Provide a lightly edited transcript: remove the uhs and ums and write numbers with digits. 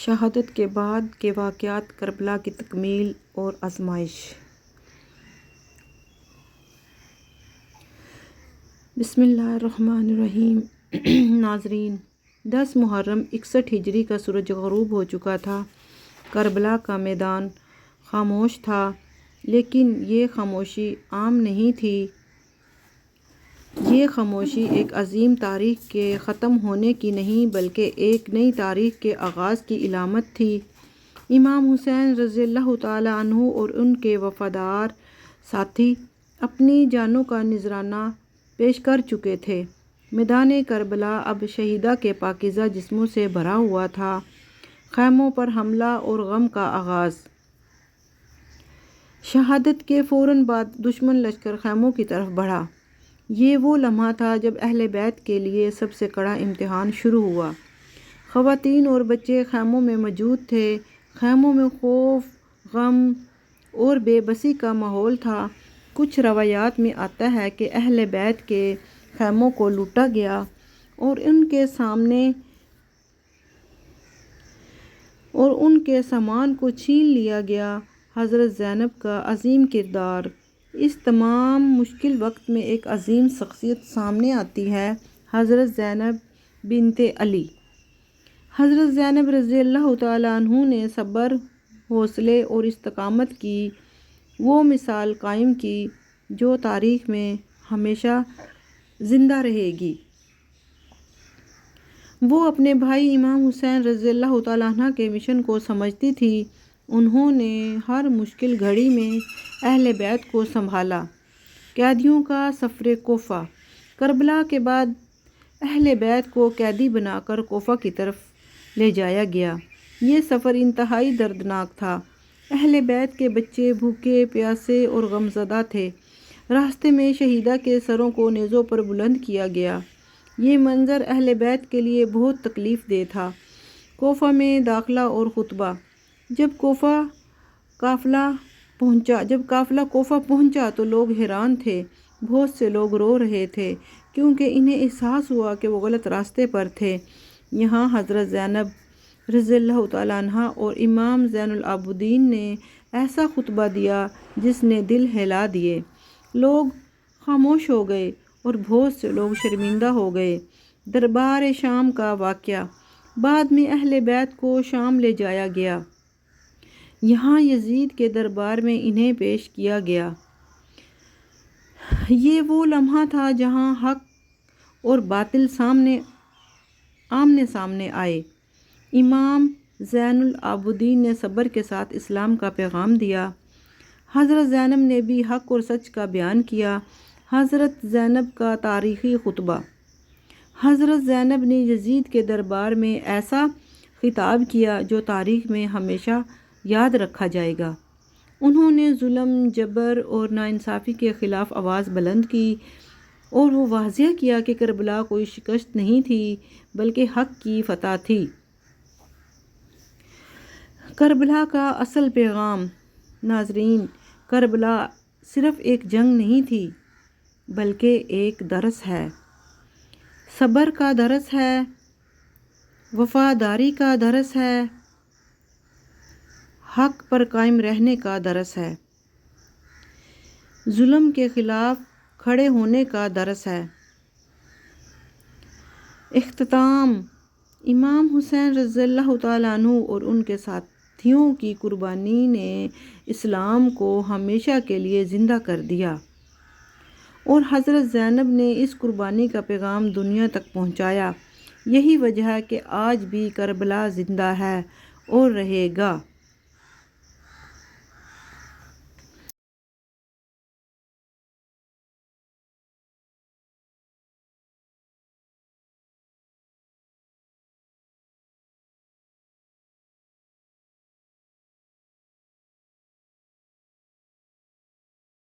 شہادت کے بعد کے واقعات، کربلا کی تکمیل اور آزمائش۔ بسم اللہ الرحمن الرحیم۔ ناظرین، 10 محرم 61 ہجری کا سورج غروب ہو چکا تھا۔ کربلا کا میدان خاموش تھا، لیکن یہ خاموشی عام نہیں تھی۔ یہ خاموشی ایک عظیم تاریخ کے ختم ہونے کی نہیں بلکہ ایک نئی تاریخ کے آغاز کی علامت تھی۔ امام حسین رضی اللہ تعالیٰ عنہ اور ان کے وفادار ساتھی اپنی جانوں کا نذرانہ پیش کر چکے تھے۔ میدان کربلا اب شہیداء کے پاکیزہ جسموں سے بھرا ہوا تھا۔ خیموں پر حملہ اور غم کا آغاز۔ شہادت کے فوراً بعد دشمن لشکر خیموں کی طرف بڑھا۔ یہ وہ لمحہ تھا جب اہل بیت کے لیے سب سے کڑا امتحان شروع ہوا۔ خواتین اور بچے خیموں میں موجود تھے۔ خیموں میں خوف، غم اور بے بسی کا ماحول تھا۔ کچھ روایات میں آتا ہے کہ اہل بیت کے خیموں کو لوٹا گیا اور ان کے سامان کو چھین لیا گیا۔ حضرت زینب کا عظیم کردار۔ اس تمام مشکل وقت میں ایک عظیم شخصیت سامنے آتی ہے، حضرت زینب بنت علی۔ حضرت زینب رضی اللہ تعالیٰ عنہ نے صبر، حوصلے اور استقامت کی وہ مثال قائم کی جو تاریخ میں ہمیشہ زندہ رہے گی۔ وہ اپنے بھائی امام حسین رضی اللہ تعالیٰ عنہ کے مشن کو سمجھتی تھی۔ انہوں نے ہر مشکل گھڑی میں اہل بیت کو سنبھالا۔ قیدیوں کا سفر کوفہ۔ کربلا کے بعد اہل بیت کو قیدی بنا کر کوفہ کی طرف لے جایا گیا۔ یہ سفر انتہائی دردناک تھا۔ اہل بیت کے بچے بھوکے، پیاسے اور غمزدہ تھے۔ راستے میں شہیداء کے سروں کو نیزوں پر بلند کیا گیا۔ یہ منظر اہل بیت کے لیے بہت تکلیف دہ تھا۔ کوفہ میں داخلہ اور خطبہ۔ جب قافلہ کوفہ پہنچا تو لوگ حیران تھے۔ بہت سے لوگ رو رہے تھے کیونکہ انہیں احساس ہوا کہ وہ غلط راستے پر تھے۔ یہاں حضرت زینب رضی اللہ تعالیٰ عنہا اور امام زین العابدین نے ایسا خطبہ دیا جس نے دل ہلا دیے۔ لوگ خاموش ہو گئے اور بہت سے لوگ شرمندہ ہو گئے۔ دربار شام کا واقعہ۔ بعد میں اہل بیت کو شام لے جایا گیا۔ یہاں یزید کے دربار میں انہیں پیش کیا گیا۔ یہ وہ لمحہ تھا جہاں حق اور باطل آمنے سامنے آئے۔ امام زین العابدین نے صبر کے ساتھ اسلام کا پیغام دیا۔ حضرت زینب نے بھی حق اور سچ کا بیان کیا۔ حضرت زینب کا تاریخی خطبہ۔ حضرت زینب نے یزید کے دربار میں ایسا خطاب کیا جو تاریخ میں ہمیشہ یاد رکھا جائے گا۔ انہوں نے ظلم، جبر اور ناانصافی کے خلاف آواز بلند کی اور وہ واضح کیا کہ کربلا کوئی شکست نہیں تھی بلکہ حق کی فتح تھی۔ کربلا کا اصل پیغام۔ ناظرین، کربلا صرف ایک جنگ نہیں تھی بلکہ ایک درس ہے۔ صبر کا درس ہے، وفاداری کا درس ہے، حق پر قائم رہنے کا درس ہے، ظلم کے خلاف کھڑے ہونے کا درس ہے۔ اختتام۔ امام حسین رضی اللہ تعالیٰ عنہ اور ان کے ساتھیوں کی قربانی نے اسلام کو ہمیشہ کے لیے زندہ کر دیا اور حضرت زینب نے اس قربانی کا پیغام دنیا تک پہنچایا۔ یہی وجہ ہے کہ آج بھی کربلا زندہ ہے اور رہے گا۔